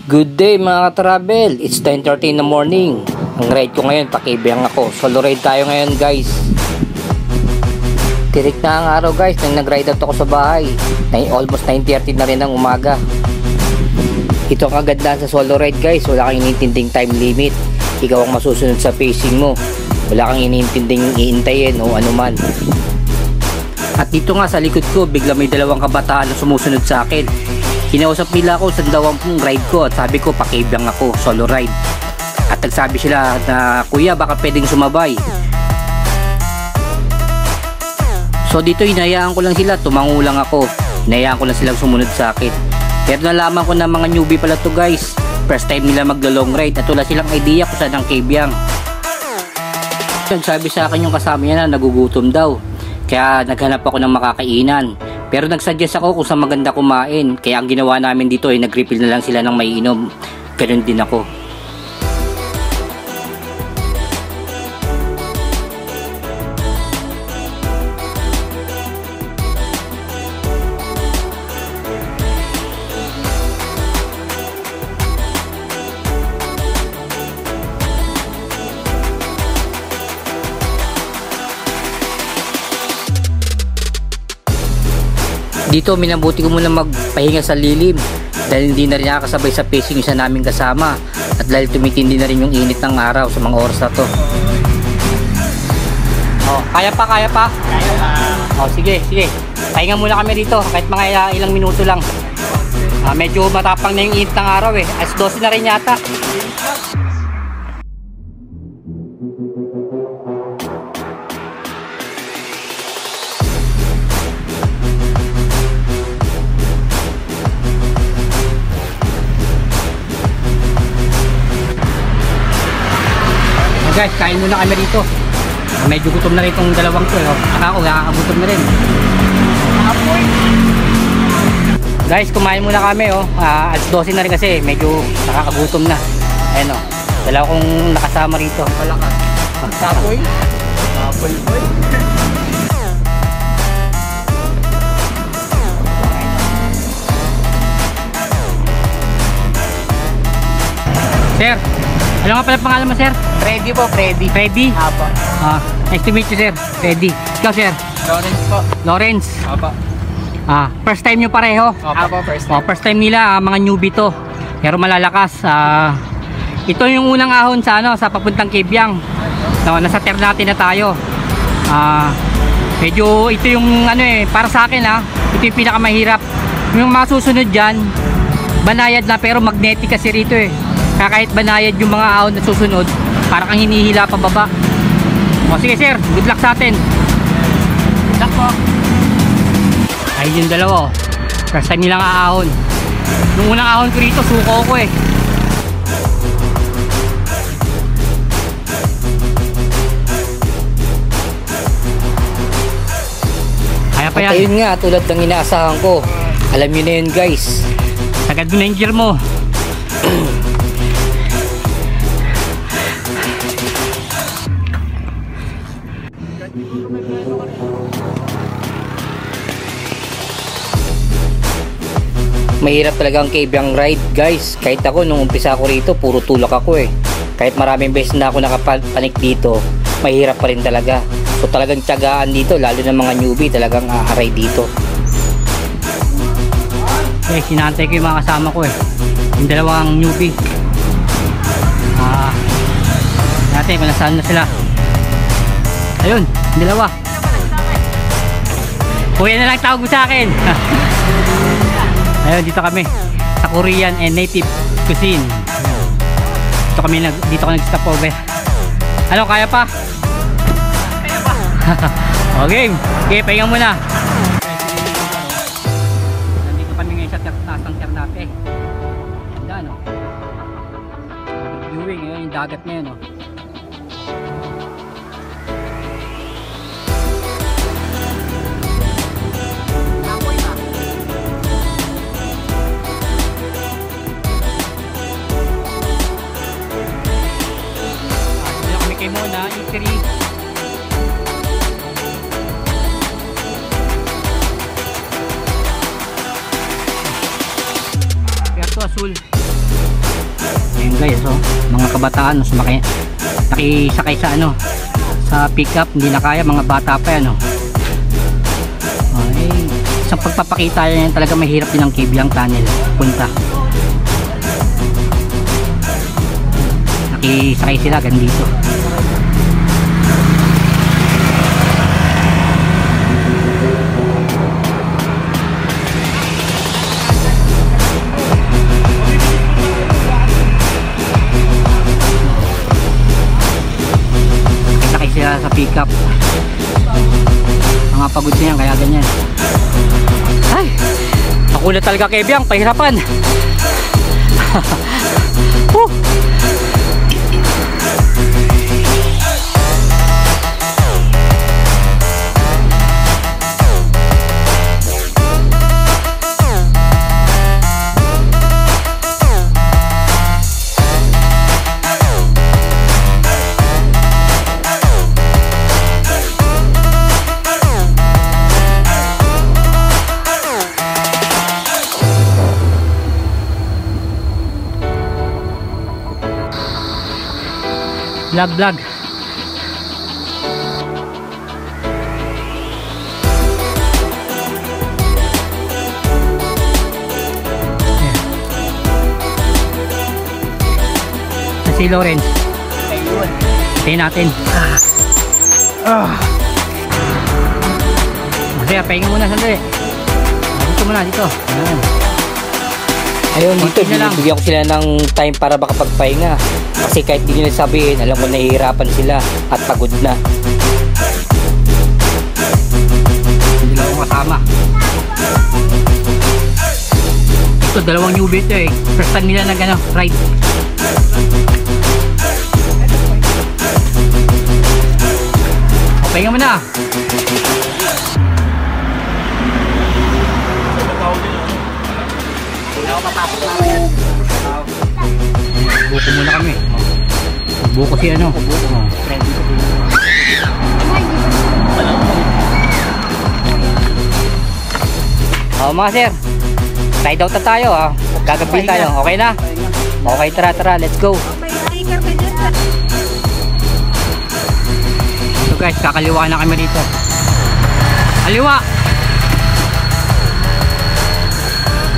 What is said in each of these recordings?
Good day mga ka-travel, it's 10:30 in the morning. Ang ride ko ngayon, pakibiyang ako. Solo ride tayo ngayon guys. Tirik na ang araw guys, nang nag-ride out ako sa bahay. Almost 9:30 na rin ng umaga. Ito ang kagandahan sa solo ride guys, wala kang inintinding time limit. Ikaw ang masusunod sa pacing mo. Wala kang inintinding iintayin o anuman. At dito nga sa likod ko, bigla may dalawang kabataan na sumusunod sa akin. Kinausap nila ako sa dalawang ride ko at sabi ko pakibiyang ako, solo ride. At nagsabi sila na kuya baka pwedeng sumabay. So dito hinayaan ko lang sila, tumango lang ako. Hinayaan ko lang silang sumunod sa akin. Pero nalaman ko na mga newbie pala to guys. First time nila maglo-long ride at wala silang idea kung saan ang kibiyang. Nagsabi sa akin yung kasama niya na nagugutom daw. Kaya naghanap ako ng makakainan. Pero nagsuggest ako kung saan maganda kumain. Kaya ang ginawa namin dito ay nag-refill na lang sila ng maiinom. Ganun din ako. Dito minabuti ko muna magpahinga sa lilim dahil hindi na rin nakakasabay sa pacing isa naming kasama at dahil tumitindi na rin yung init ng araw sa mga oras na to. Oh, kaya pa? Kaya pa. Oh, sige. Pahinga muna kami dito kahit mga ilang minuto lang. Medyo matapang na yung init ng araw eh. As 12 na rin yata. Guys, kain muna kami rito. Medyo gutom na rin itong dalawang to. Saka ako, nakakagutom na rin. Guys, kumain muna kami. Alas 12 na rin kasi. Medyo nakakagutom na. Ayan o. Dalawa kong nakasama rito. Malakas. Tapoy? Tapoy boy. Sir, ano nga pala pangalan mo sir? Freddy po, Freddy. Freddy? Apo. Nice to meet you sir, Freddy. Ikaw sir? Lawrence po. Lawrence? Apo. First time nyo pareho? Apo, first time. First time nila, mga newbie to. Pero malalakas. Ito yung unang ahon sa, sa papuntang Kibyang. Nasa Ternate na tayo. Medyo ito yung para sa akin ito yung pinakamahirap. Yung mga susunod dyan, banayad na pero magnetic kasi rito eh. Kaya kahit banayad yung mga ahon na susunod, para kang hinihila pa baba. Sige sir, good luck sa atin. Good luck po. Ay yung dalawa first time nilang aahon. Nung unang ahon ko rito, suko ko eh. Kaya pa yan. At ayun nga, tulad ng inaasahan ko. Alam nyo na yun guys. Sagad mo na yung gear mo. Mahirap talaga ang Kibyang ride guys. Kahit ako nung umpisa ko rito, puro tulak ako eh. Kahit maraming beses na ako nakapanik dito, mahirap pa rin talaga. So talagang tiyagaan dito, lalo na mga newbie, talagang aaray dito. Sinantay ko yung mga kasama ko eh, yung dalawang newbie. Natin kung nasaan na sila. Ayun, yung dalawa. Kuya na lang tawag mo sa akin. Ayun, dito kami sa Korean and native cuisine. Dito ko nag-stop over. Ano, kaya pa? Kaya pa. Okay, pahinga muna. Nandito kami ngayon sa taas ng Ternate. Ganda, no? Viewing, yung dagat niya, no? Muna, E3. Puerto Azul. Ayun guys, oh, mga kabataan nakisakay sa ano, sa pickup, hindi na kaya, mga bata pa yan, oh. Ay, sa pagpapakita yan talaga mahirap din ang Kibyang Tunnel punta. Nakisakay sila ganun dito. Nakisakay sila sa pickup. Mga pagod na yan kaya ganyan. Ay, ako na talaga Kibyang, pahirapan. Vlog. Sa si Lawrence. Tayo natin. Masaya, pahinga muna sandali. Dito muna, dito. Ayan. Ayun, dito bigyan ko sila ng time para makapagpahinga. Kasi kahit di nila sabihin, alam ko nahihirapan sila at pagod na. Hindi lang ako kasama. Ito, dalawang newbie ito eh. First time nila nag ride. O, pahinga mo na. Buko muna kami. Buko si ano? Oh, mga sir. Ride out na tayo ah. Gagabi tayo. Okay na? Okay, tara, let's go. So guys, kakaliwa na kami dito. Kaliwa!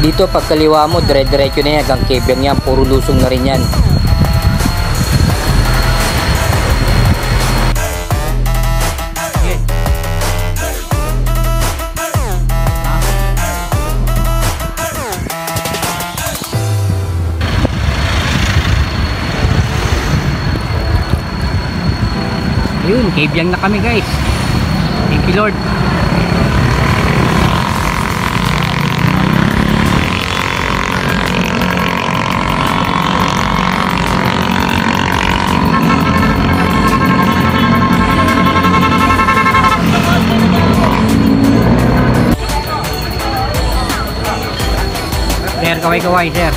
Dito pagkaliwa mo, dire-diretso na yan hanggang Kibyang yan, puro lusong na rin yan. Ayun, Kibyang na kami guys. Thank you Lord. Sir, kaway-kaway sir.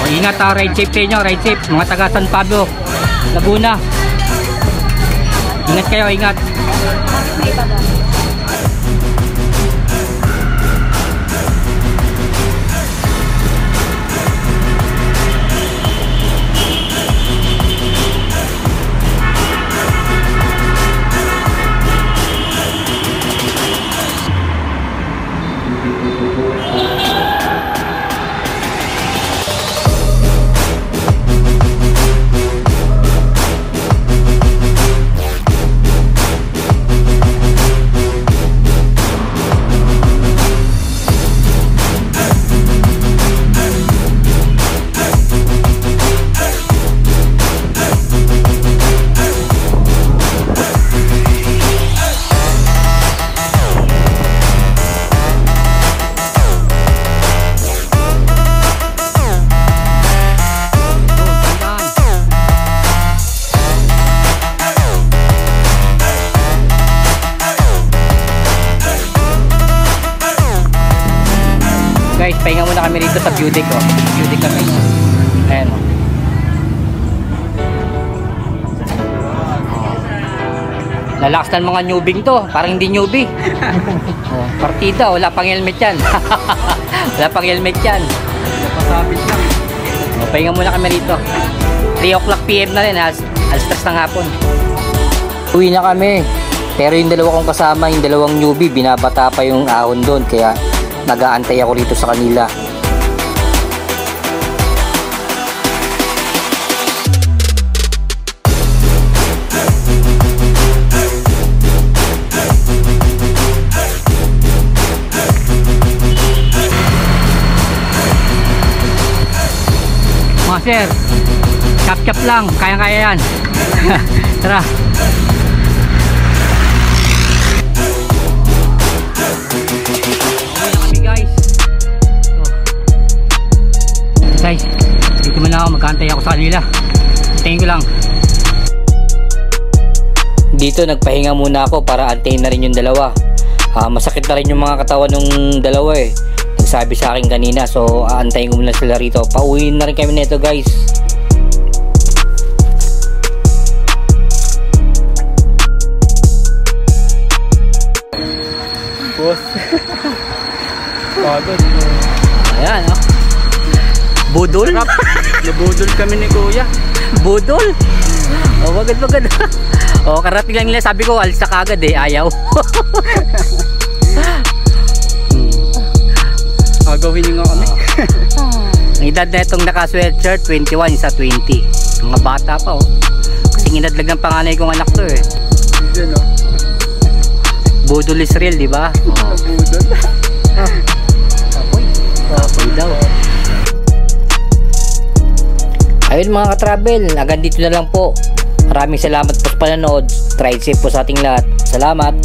O, ingat ha, ride safe sa inyo, ride safe. Mga taga San Pablo, Laguna. Ingat kayo, ingat. Guys, pahinga muna kami rito sa view deck, oh. View deck kami. Ayan, oh. Lalakas ng mga newbie to. Parang hindi newbie. Oh, partida, wala pang helmet yan. Wala pang helmet yan. Napasabit lang. Pahinga muna kami rito. 3 o'clock PM na rin, alas 3 ng hapon. Uwi na kami. Pero yung dalawa kong kasama, yung dalawang newbie, binabata pa yung ahon doon. Kaya nag-aantay ako rito sa kanila. Mga sir, chap-chap lang, kaya-kaya yan. Tara. Uwi na kami guys. Guys, dito muna ako, magkantay ako sa kanila. Tingin ko lang. Dito nagpahinga muna ako para antayin na rin yung dalawa. Masakit na rin yung mga katawan ng dalawa eh. Nagsabi sa akin kanina, so aantayin ko muna sila rito. Pauwi na rin kami nito guys. Boss. Pagod. Ayan oh. Budol? Nabudol kami ni Kuya. Budol? Oh, magad. Oh, karating lang nila. Sabi ko, alis na kagad eh. Ayaw. Agawin nyo nga kami. Ang edad na itong naka-sweatshirt, 21, isa 20. Mga bata pa oh. Kasing inadlag ng panganay kong anak to eh. Diyan o. Budol is real, di ba? Oh. Nabudol. Kapoy daw. Ayun mga ka-travel, hanggang dito na lang po. Maraming salamat po sa panonood. Ride safe po sa ating lahat. Salamat.